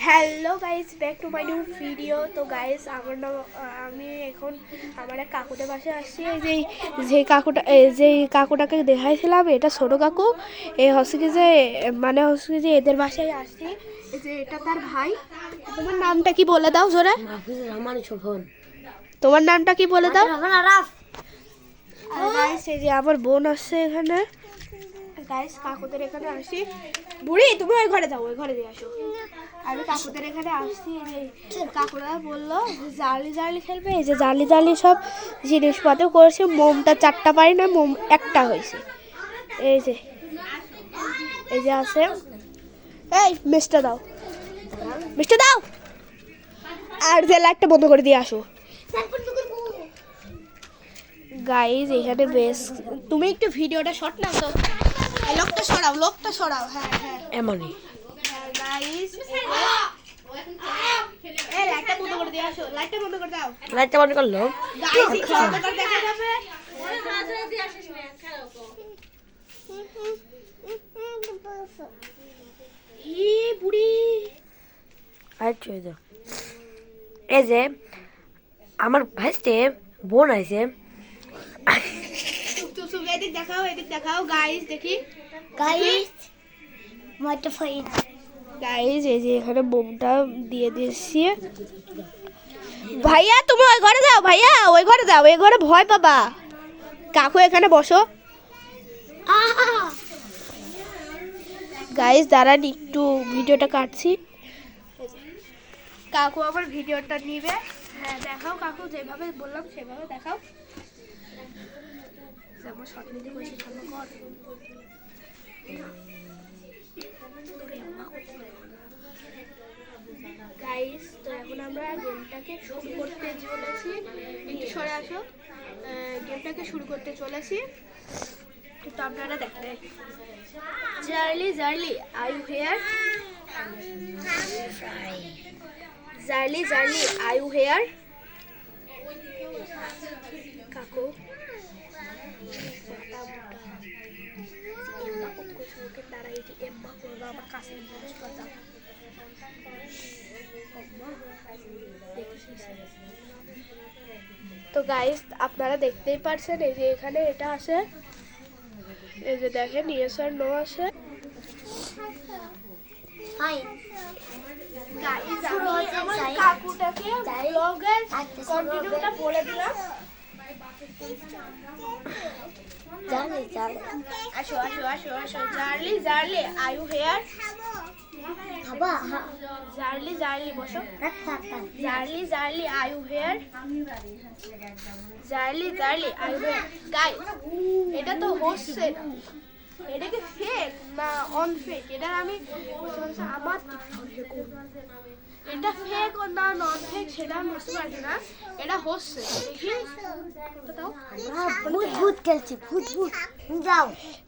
Hello guys, back to my new video. তো guys, আমি এখন আমার এক কাকুদের বাসায় আসছি। যে কাকুটাকে দেখাইছিলাম, এটা ছোট কাকু। হচ্ছে কি যে এদের বাসায় আসছি। যে এটা তার ভাই। তোমার নামটা কি বলে দাও জোরে? তোমার নামটা কি বলে দাও? গাইস, এই যে আমার বোন আসছে এখানে। গাইস, কাকুদের এখানে আসি। বুড়ি, তুমি ওই ঘরে যাও, ওই ঘরে দিয়ে আসো। আমি কাকুদের এখানে আসছি। কাকুরা বললো জার্লি খেলবে। এই যে জার্লি সব জিনিসপত্র করেছে। মোমটা 4টা পারি না, মোম একটা হয়েছে। এই যে আছে। এই মিষ্টি দাও, মিষ্টি দাও। আর যে লাইটটা বন্ধ করে দিয়ে আসো। গাইজ, এখানে বেশ, তুমি একটু ভিডিওটা শর্ট নাও তো। লোকটা সরাও। হ্যাঁ এমনই গাইজ, লাইটটা বন্ধ করে দিয়ে আসো। লাইটটা বন্ধ করে দাও। লাইটটা বন্ধ করলো। গাইজ, একটু অন্ধকার দেখা যাবে। বুড়ি, আচ্ছা, এই যে আমার ভাইস্তে বোন আছে। এদিক দেখাও গাইজ, দেখি। গাইজ, এই যে এখানে বোমটা দিয়ে দিয়েছি। ভাইয়া, তুমি ওই ঘরে যাও। এই ঘরে ভয় পাবা। কাকু এখানে বসো। গাইজ, দাঁড়ান, একটু ভিডিওটা কাটছি। কাকু আবার ভিডিওটা নিবে। হ্যাঁ, দেখাও কাকু, যেভাবে বললাম সেভাবে দেখাও। আমার শর্ট নিতে বসে কর। গাইস, তো এখন আমরা গেমটাকে শুরু করতে চলেছি। একটু সরে আসো। গেমটাকে শুরু করতে চলেছি, তো আপনারা দেখতে। Charlie are you here? Charlie are you here? কাকু তো গাইস, আপনারা দেখতেই পারছেন। এই যে এখানে এটা আছে, এই যে দেখেন, ইয়েস আর নো আছে। গাইস, আমি আমার কাকুটাকে ব্লগের কন্টিনিউটা বলে দিলাম। আসো। জার্লি আর ইউ হেয়ার? জার্লি বসো। Charlie are you here? Charlie are you here? Guys, এটা তো হচ্ছে না। এটা কি ফেক না অন ফেক? এটা আমি আমার এটা ফেক না নন ফেক সেটা আমি বুঝতে পারছি না। এটা হচ্ছে দেখি।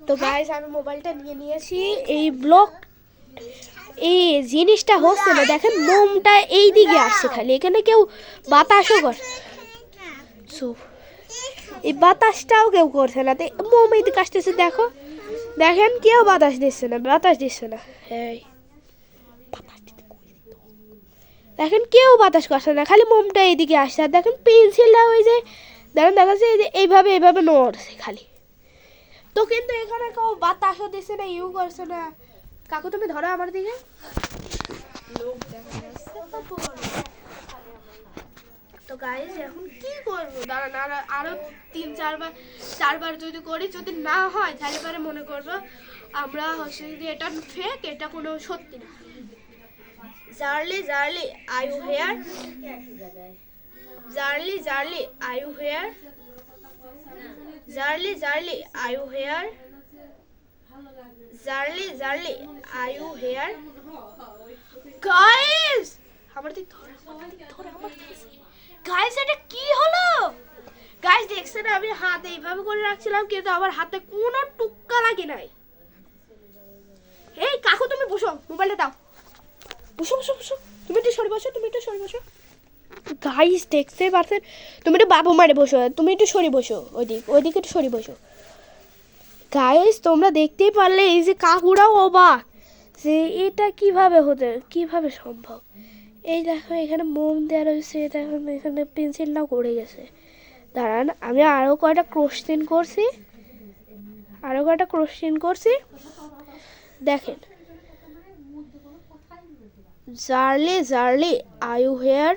তো গাইস, আমি মোবাইলটা নিয়েছি। এই জিনিসটা হচ্ছে না। দেখেন, মোমটা এই দিকে আসছে, খালি এখানে কেউ বাতাসও করে। এই বাতাসটাও কেউ করছে না। মোম এই দিকে আসতেছে, দেখেন কেউ বাতাস দিচ্ছে না। দেখেন কেউ বাতাস করছে না, খালি মোমটা এইদিকে আসছে। আর দেখেন পেন্সিলটা ওই যে দেখা যাচ্ছে এইভাবে নড়ছে খালি। তো কিন্তু এখানে কেউ বাতাসও দিচ্ছে না, ইউ করছে না। কাকু, তুমি ধরো আমার দিকে। তো গাইস, এখন কি করবো? দাঁড়ান, আরো 3-4বার যদি করি, যদি না হয় তাহলে পরে মনে করবো আমরা হচ্ছে যে এটা ফেক, এটা কোনো সত্যি না। Charlie are you here? Charlie are you here? Charlie are you here? Charlie are you here? Guys, আমার দিক ধরে। গাইস, এটা কি হলো? গাইস, দেখছেন, আমি হাত এইভাবে করে রাখছিলাম, কিন্তু আমার হাতে কোনো টুক্কা লাগে নাই। এই কাকু, তুমি বসো, মোবাইলটা দাও। বসো। তুমি একটু সরে বসো। গাইস, দেখতে পারছেন, তুমি একটু বাবু মারে বসো। তুমি একটু সরে বসো, ওইদিকে একটু সরে বসো। গাইস, তোমরা দেখতেই পারলে, এই যে কাকুরাও অবাক যে এটা কিভাবে সম্ভব। এই দেখো এখানে মোম দেওয়া রয়েছে, দেখো এখানে পেন্সিলটাও পড়ে গেছে। দাঁড়ান, আমি আরও কয়টা কোশ্চেন করছি দেখেন। জার্লি আর ইউ হেয়ার?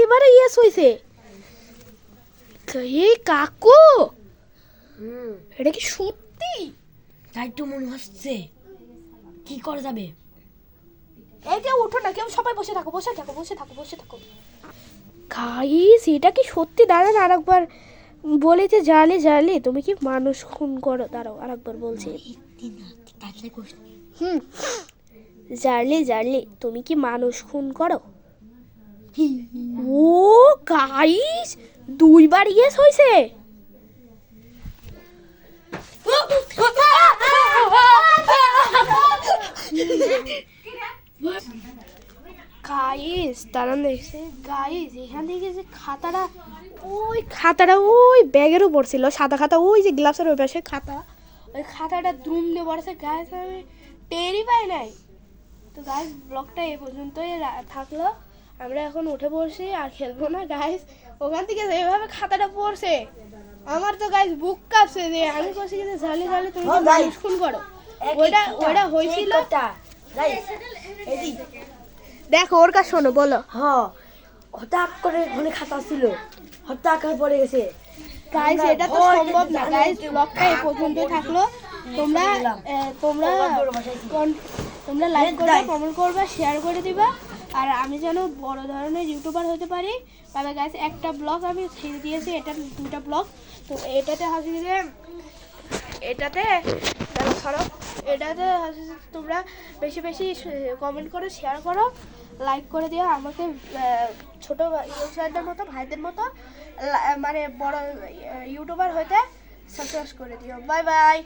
এবারে ইয়েস হয়েছে। এই কাকু, এটা কি সত্যি? তাই তো মনে হচ্ছে। কি করা যাবে? এই যে উঠো না, কেউ সবাই বসে থাকো। গাইস, এটা কি সত্যি? দাঁড়ান আরেকবার বলেছে, জার্লি তুমি কি মানুষ খুন করো? দাঁড়াও আরেকবার বলছি। জার্লি তুমি কি মানুষ খুন করো? ও গাইস, 2বার ইয়েস হয়েছে। গাইস দাঁড়ান দেখছি, গাইস এখান থেকে যে খাতাটা ওই ব্যাগের উপর ছিল, সাদা খাতা, ওই যে গ্লাসের ওই পাশে খাতা, ওই খাতাটা দ্রুমলে পড়েছে। গাইস আমি টেরই পাই নাই। তো গাইস ব্লগটা এই পর্যন্তই থাকলো। আমরা এখন উঠে পড়ছি, আর খেলবো না। গাইস ওখান থেকে যেভাবে খাতাটা পড়ছে, আমার তো গাইস বুক কাঁপছে। যে আমি বলছি যে জার্লি তুমি কি মানুষ খুন করো, ওইটা হয়েছিল। দেখো ওর কাছে শোনো, বলো। হঠাৎ করে ঘরে খাতা ছিল, হঠাৎ করে পড়ে গেছে। গাইস এটা তো সম্ভব না। গাইস ব্লগটা এই পর্যন্তই থাকলো। তোমরা লাইক করবে, কমেন্ট করবে, শেয়ার করে দিবা। আর আমি যেন বড় ধরনের ইউটিউবার হতে পারি। তবে গাইস একটা ব্লগ আমি ছেড়ে দিয়েছি, এটা 2টা ব্লগ। তো এটাতে তোমরা বেশি কমেন্ট করো, শেয়ার করো, লাইক করে দিও। আমাকে ছোট ইউটিউবারদের মতো, ভাইদের মতো মানে বড় ইউটিউবার হতে সাবস্ক্রাইব করে দিও। Bye bye.